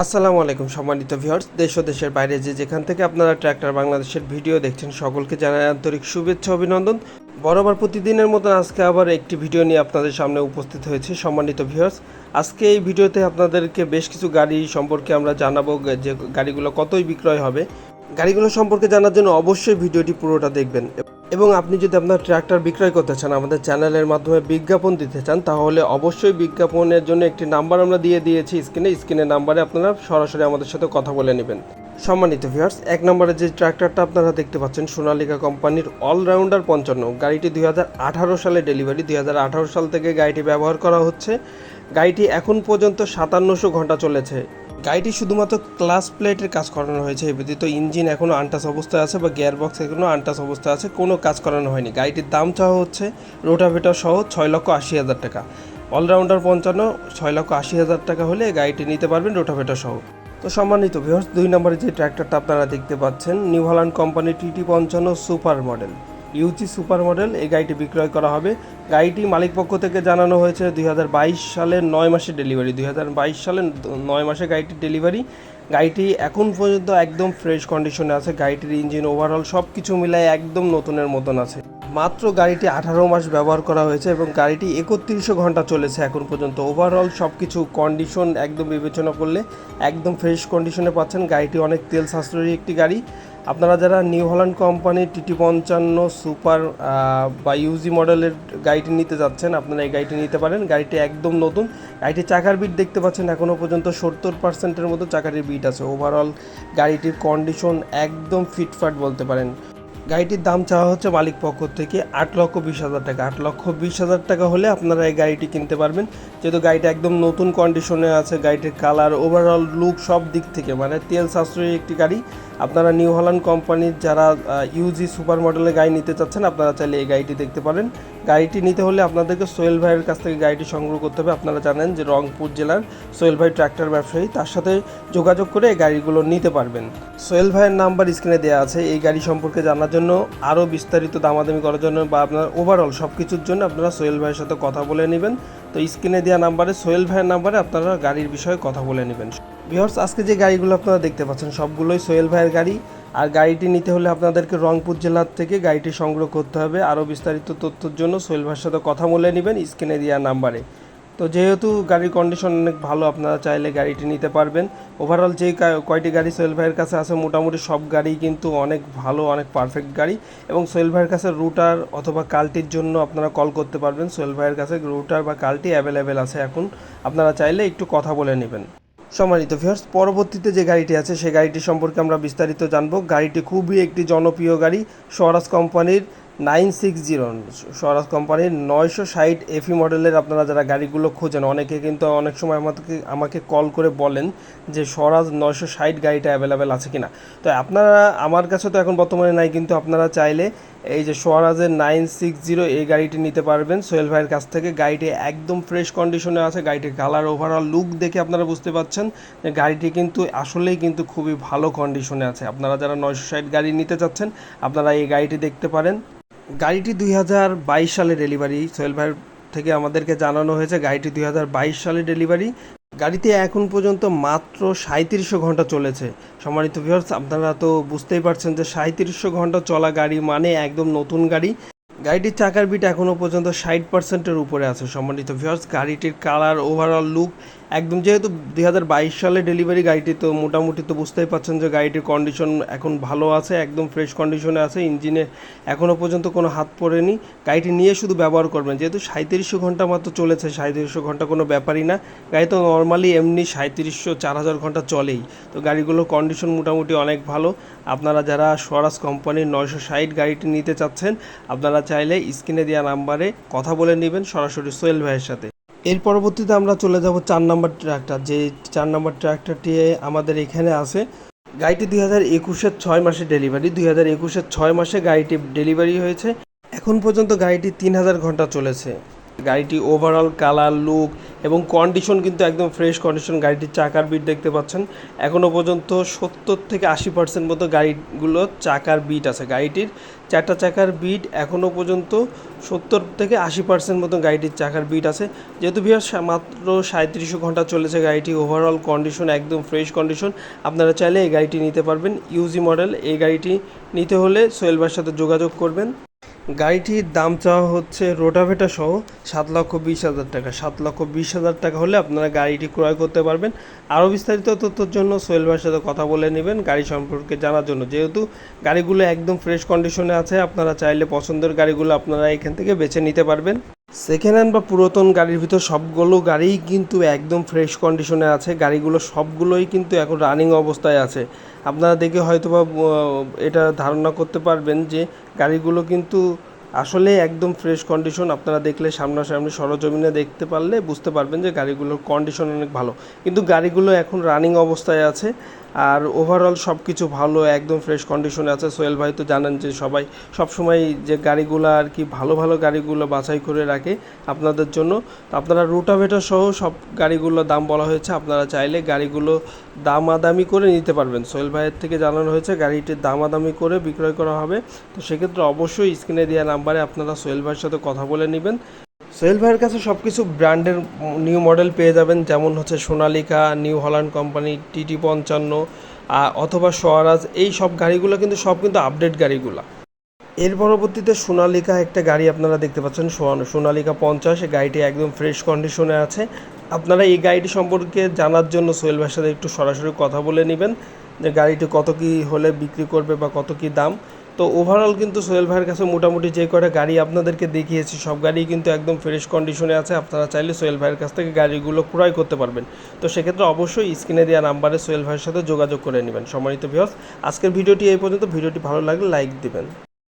আসসালামু আলাইকুম সম্মানিত ভিউয়ার্স, দেশ ও দেশের বাইরে যেখান থেকে আপনারা ট্র্যাক্টর বাংলাদেশের ভিডিও দেখছেন সকলকে জানাই আন্তরিক শুভেচ্ছা অভিনন্দন। বরাবর প্রতিদিনের মতো আজকে আবার একটি ভিডিও নিয়ে আপনাদের সামনে উপস্থিত হয়েছে। সম্মানিত ভিউয়ার্স, আজকে এই ভিডিওতে আপনাদেরকে বেশ কিছু গাড়ি সম্পর্কে আমরা জানাবো, যে গাড়িগুলো কতই বিক্রয় হবে। গাড়িগুলো সম্পর্কে জানার জন্য অবশ্যই ভিডিওটি পুরোটা দেখবেন এবং আপনি যদি আপনার ট্র্যাক্টর বিক্রয় করতে চান, আমাদের চ্যানেলের মাধ্যমে বিজ্ঞাপন দিতে চান, তাহলে অবশ্যই বিজ্ঞাপনের জন্য একটি নাম্বার আমরা দিয়ে দিয়েছি স্ক্রিনের নাম্বারে আপনারা সরাসরি আমাদের সাথে কথা বলে নেবেন। সম্মানিত ভিউয়ার্স, এক নম্বরে যে ট্র্যাক্টরটা আপনারা দেখতে পাচ্ছেন সোনালিকা কোম্পানির অলরাউন্ডার 55, গাড়িটি 2018 সালে ডেলিভারি। 2018 সাল থেকে গাড়িটি ব্যবহার করা হচ্ছে। গাড়িটি এখন পর্যন্ত 5700 ঘন্টা চলেছে। গাড়িটি শুধুমাত্র ক্লাস প্লেটের কাজ করানো হয়েছে, এ ব্যতীত ইঞ্জিন এখনও আনটাচ অবস্থায় আছে বা গিয়ার বক্স এখনও আনটাচ অবস্থায় আছে, কোনো কাজ করানো হয়নি। গাড়িটির দাম চাওয়া হচ্ছে রোটাভেটর সহ 6,80,000 টাকা। অলরাউন্ডার 55 6,80,000 টাকা হলে গাড়িটি নিতে পারবেন রোটাভেটর সহ। তো সম্মানিত ভিউয়ার্স, 2 নম্বরে যে ট্র্যাক্টরটা আপনারা দেখতে পাচ্ছেন New Holland company TT55 super model, ইউজি সুপার মডেল, এই গাড়িটি বিক্রয় করা হবে। গাড়িটি মালিক পক্ষ থেকে জানানো হয়েছে 2022 সালের 9 মাসে ডেলিভারি। 2022 সালের 9 মাসে গাড়িটির ডেলিভারি। গাড়িটি এখন পর্যন্ত একদম ফ্রেশ কন্ডিশনে আছে। গাড়িটির ইঞ্জিন ওভারঅল সব কিছু মিলায় একদম নতুনের মতন আছে। মাত্র গাড়িটি 18 মাস ব্যবহার করা হয়েছে এবং গাড়িটি 3100 ঘন্টা চলেছে এখন পর্যন্ত। ওভারঅল সব কিছু কন্ডিশন একদম বিবেচনা করলে একদম ফ্রেশ কন্ডিশনে পাচ্ছেন। গাড়িটি অনেক তেল সাশ্রয়ী একটি গাড়ি। আপনারা যারা নিউ হল্যান্ড কোম্পানির TT55 সুপার বা ইউজি মডেলের গাড়িটি নিতে যাচ্ছেন, আপনারা এই গাড়িটি নিতে পারেন। গাড়িটি একদম নতুন। গাড়িটির চাকার বিট দেখতে পাচ্ছেন এখনও পর্যন্ত 70%-এর মতো চাকাটির বিট আছে। ওভারঅল গাড়িটির কন্ডিশন একদম ফিটফাট বলতে পারেন। গাড়িটির দাম চাওয়া হচ্ছে মালিক পক্ষ থেকে 8,20,000 টাকা। 8,20,000 টাকা হলে আপনারা এই গাড়িটি কিনতে পারবেন। যেহেতু গাড়িটা একদম নতুন কন্ডিশনে আছে, গাড়িটির কালার ওভারঅল লুক সব দিক থেকে মানে তেল সাশ্রয়ী একটি গাড়ি। আপনারা নিউ হল্যান্ড কোম্পানির যারা ইউজি সুপার মডেলের গাড়ি নিতে চাচ্ছেন, আপনারা চাইলে এই গাড়িটি দেখতে পারেন। গাড়িটি নিতে হলে আপনাদেরকে সোহেল ভাইয়ের কাছ থেকে গাড়িটি সংগ্রহ করতে হবে। আপনারা জানেন যে রংপুর জেলার সোহেল ভাই ট্র্যাক্টর ব্যবসায়ী, তার সাথে যোগাযোগ করে এই গাড়িগুলো নিতে পারবেন। সোহেল ভাইয়ের নাম্বার স্ক্রিনে দেওয়া আছে। এই গাড়ি সম্পর্কে জানার জন্য, আরও বিস্তারিত দামাদামি করার জন্য বা আপনার ওভারঅল সব কিছুর জন্য আপনারা সোহেল ভাইয়ের সাথে কথা বলে নেবেন। তো স্ক্রিনে দেওয়া নাম্বারে, সোহেল ভাইয়ের নাম্বারে আপনারা গাড়ির বিষয়ে কথা বলে নেবেন। ভিউয়ার্স, আজকে যে গাড়িগুলো আপনারা দেখতে পাচ্ছেন সবগুলোই সোহেল ভাইয়ের গাড়ি। আর গাড়িটি নিতে হলে আপনাদেরকে রংপুর জেলার থেকে গাড়িটি সংগ্রহ করতে হবে। আরও বিস্তারিত তথ্যের জন্য সোহেল ভাইয়ের সাথে কথা বলে নেবেন স্ক্রিনে দেওয়া নাম্বারে। তো যেহেতু গাড়ির কন্ডিশন অনেক ভালো, আপনারা চাইলে গাড়িটি নিতে পারবেন। ওভারঅল যে কয়টি গাড়ি সোহেল ভাইয়ের কাছে আছে মোটামুটি সব গাড়ি কিন্তু অনেক ভালো, অনেক পারফেক্ট গাড়ি। এবং সোহেল ভাইয়ের কাছে রুটার অথবা কাল্টির জন্য আপনারা কল করতে পারবেন। সোহেল ভাইয়ের কাছে রুটার বা কাল্টি অ্যাভেলেবেল আছে এখন, আপনারা চাইলে একটু কথা বলে নেবেন। সম্মানিত ভিউয়ার্স, পরবর্তীতে যে গাড়িটি আছে সেই গাড়িটি সম্পর্কে আমরা বিস্তারিত জানব। গাড়িটি খুবই একটি জনপ্রিয় গাড়ি, স্বরাজ কোম্পানির 960, স্বরাজ কোম্পানির 960 এফি মডেলের। আপনারা যারা গাড়িগুলো খোঁজেন, অনেকে কিন্তু অনেক সময় আমাকে কল করে বলেন যে স্বরাজ 960 গাড়িটা অ্যাভেলেবেল আছে কিনা। তো আপনারা, আমার কাছে তো এখন বর্তমানে নাই, কিন্তু আপনারা চাইলে এই যে স্বরাজের 960 এই গাড়িটি নিতে পারবেন সোহেল ভাইয়ের কাছ থেকে। গাড়িটি একদম ফ্রেশ কন্ডিশনে আছে। গাড়িটির কালার ওভারঅল লুক দেখে আপনারা বুঝতে পারছেন যে গাড়িটি কিন্তু আসলেই কিন্তু খুবই ভালো কন্ডিশনে আছে। আপনারা যারা 960 গাড়ি নিতে চাচ্ছেন, আপনারা এই গাড়িটি দেখতে পারেন। গাড়িটি 2022 সালে ডেলিভারি। সোহেল ভাইয়ের থেকে আমাদেরকে জানানো হয়েছে গাড়িটি 2022 সালে ডেলিভারি। গাড়িতে এখন পর্যন্ত মাত্র 3700 ঘন্টা চলেছে। সম্মানিত ভিউয়ার্স, আপনারা তো বুঝতেই পারছেন যে 3700 ঘন্টা চলা গাড়ি মানে একদম নতুন গাড়ি। গাড়িটির চাকার বিট এখনও পর্যন্ত 60%-এর উপরে আছে। সম্মানিত ভিউয়ার্স, গাড়িটির কালার ওভারঅল লুক একদম, যেহেতু 2022 সালে ডেলিভারি গাড়িটি, তো মোটামুটি তো বুঝতেই পারছেন যে গাড়িটির কন্ডিশন এখন ভালো আছে, একদম ফ্রেশ কন্ডিশনে আছে। ইঞ্জিনে এখনও পর্যন্ত কোনো হাত পড়েনি। গাড়িটি নিয়ে শুধু ব্যবহার করবেন, যেহেতু 3700 ঘন্টা মাত্র চলেছে। 3700 ঘন্টা কোনো ব্যাপারই না। গাড়ি তো নর্মালি এমনি 3700 4000 ঘন্টা চলেই। তো গাড়িগুলোর কন্ডিশন মোটামুটি অনেক ভালো। আপনারা যারা স্বরাজ কোম্পানির 960 গাড়িটি নিতে চাচ্ছেন, আপনারা চাইলে স্ক্রিনে দেওয়া নাম্বারে কথা বলে নেবেন সরাসরি সোহেল ভাইয়ের সাথে। এর পরবর্তীতে আমরা চলে যাব 4 নম্বর ট্র্যাক্টর। যে 4 নম্বর ট্র্যাক্টরটি আমাদের এখানে আছে। গাড়িটি 2021-এর 6 মাসে ডেলিভারি। 2021-এর 6 মাসে গাড়িটি ডেলিভারি হয়েছে। এখন পর্যন্ত গাড়িটি 3000 ঘন্টা চলেছে। গাড়িটি ওভারঅল কালার, লুক এবং কন্ডিশন কিন্তু একদম ফ্রেশ কন্ডিশন। গাড়িটির চাকার বিট দেখতে পাচ্ছেন, এখনও পর্যন্ত 70 থেকে 80% মতো গাড়িগুলোর চাকার বিট আছে। গাড়িটির 4টা চাকার বিট এখনও পর্যন্ত 70 থেকে 80% মতো গাড়িটির চাকার বিট আছে। যেহেতু ভিউয়ার্স মাত্র 37 ঘন্টা চলেছে গাড়িটি, ওভারঅল কন্ডিশন একদম ফ্রেশ কন্ডিশন। আপনারা চাইলে এই গাড়িটি নিতে পারবেন, ইউজি মডেল। এই গাড়িটি নিতে হলে সোহেল ভাইয়ের সাথে যোগাযোগ করবেন। গাড়িটির দাম চাওয়া হচ্ছে রোটাভেটা সহ 7,20,000 টাকা। 7,20,000 টাকা হলে আপনারা গাড়িটি ক্রয় করতে পারবেন। আরও বিস্তারিত তথ্যের জন্য সোহেল ভাইয়ের সাথে কথা বলে নেবেন গাড়ি সম্পর্কে জানার জন্য। যেহেতু গাড়িগুলো একদম ফ্রেশ কন্ডিশনে আছে, আপনারা চাইলে পছন্দের গাড়িগুলো আপনারা এখান থেকে বেছে নিতে পারবেন। সেকেন্ড হ্যান্ড বা পুরাতন গাড়ির ভিতর সবগুলো গাড়িই কিন্তু একদম ফ্রেশ কন্ডিশনে আছে। গাড়িগুলো সবগুলোই কিন্তু এখন রানিং অবস্থায় আছে। আপনারা দেখে হয়তো বা এটা ধারণা করতে পারবেন যে গাড়িগুলো কিন্তু আসলে একদম ফ্রেশ কন্ডিশন। আপনারা দেখলে সামনাসামনি সরজমিনে দেখতে পারলে বুঝতে পারবেন যে গাড়িগুলোর কন্ডিশন অনেক ভালো। কিন্তু গাড়িগুলো এখন রানিং অবস্থায় আছে, আর ওভারঅল সব কিছু ভালো, একদম ফ্রেশ কন্ডিশনে আছে। সোহেল ভাই তো জানেন যে সবাই সবসময় যে গাড়িগুলো আর কি ভালো ভালো গাড়িগুলো বাছাই করে রাখে আপনাদের জন্য। তো আপনারা রোটাভেটার সহ সব গাড়িগুলোর দাম বলা হয়েছে, আপনারা চাইলে গাড়িগুলো দামাদামি করে নিতে পারবেন। সোহেল ভাইয়ের থেকে জানানো হয়েছে গাড়িটির দামাদামি করে বিক্রয় করা হবে। তো সেক্ষেত্রে অবশ্যই স্ক্রিনে দেওয়া নাম্বারে আপনারা সোহেল ভাইয়ের সাথে কথা বলে নেবেন। সোহেল ভাইয়ের কাছে সব কিছু ব্র্যান্ডের নিউ মডেল পেয়ে যাবেন, যেমন হচ্ছে Sonalika, new Holland company, TT55 অথবা স্বরাজ। এই সব গাড়িগুলো কিন্তু সব কিন্তু আপডেট গাড়িগুলো। এর পরবর্তীতে সোনালিকা একটা গাড়ি আপনারা দেখতে পাচ্ছেন, সোনালিকা 50। গাড়িটি একদম ফ্রেশ কন্ডিশনে আছে। আপনারা এই গাড়িটি সম্পর্কে জানার জন্য সোহেল ভাইয়ের সাথে একটু সরাসরি কথা বলে নেবেন যে গাড়িটি কত কী হলে বিক্রি করবে বা কত কী দাম। তো ওভারঅল কিন্তু সোহেল ভাইয়ের কাছে মোটামুটি যে কটা গাড়ি আপনাদেরকে দেখিয়েছি সব গাড়ি কিন্তু একদম ফ্রেশ কন্ডিশনে আছে। আপনারা চাইলে সোহেল ভাইয়ের কাছ থেকে গাড়িগুলো ক্রয় করতে পারবেন। তো সেক্ষেত্রে অবশ্যই স্ক্রিনে দেওয়া নাম্বারে সোহেল ভাইয়ের সাথে যোগাযোগ করে নেবেন। সম্মানিত ভিউয়ার্স, আজকের ভিডিওটি এই পর্যন্ত। ভিডিওটি ভালো লাগলে লাইক দিবেন।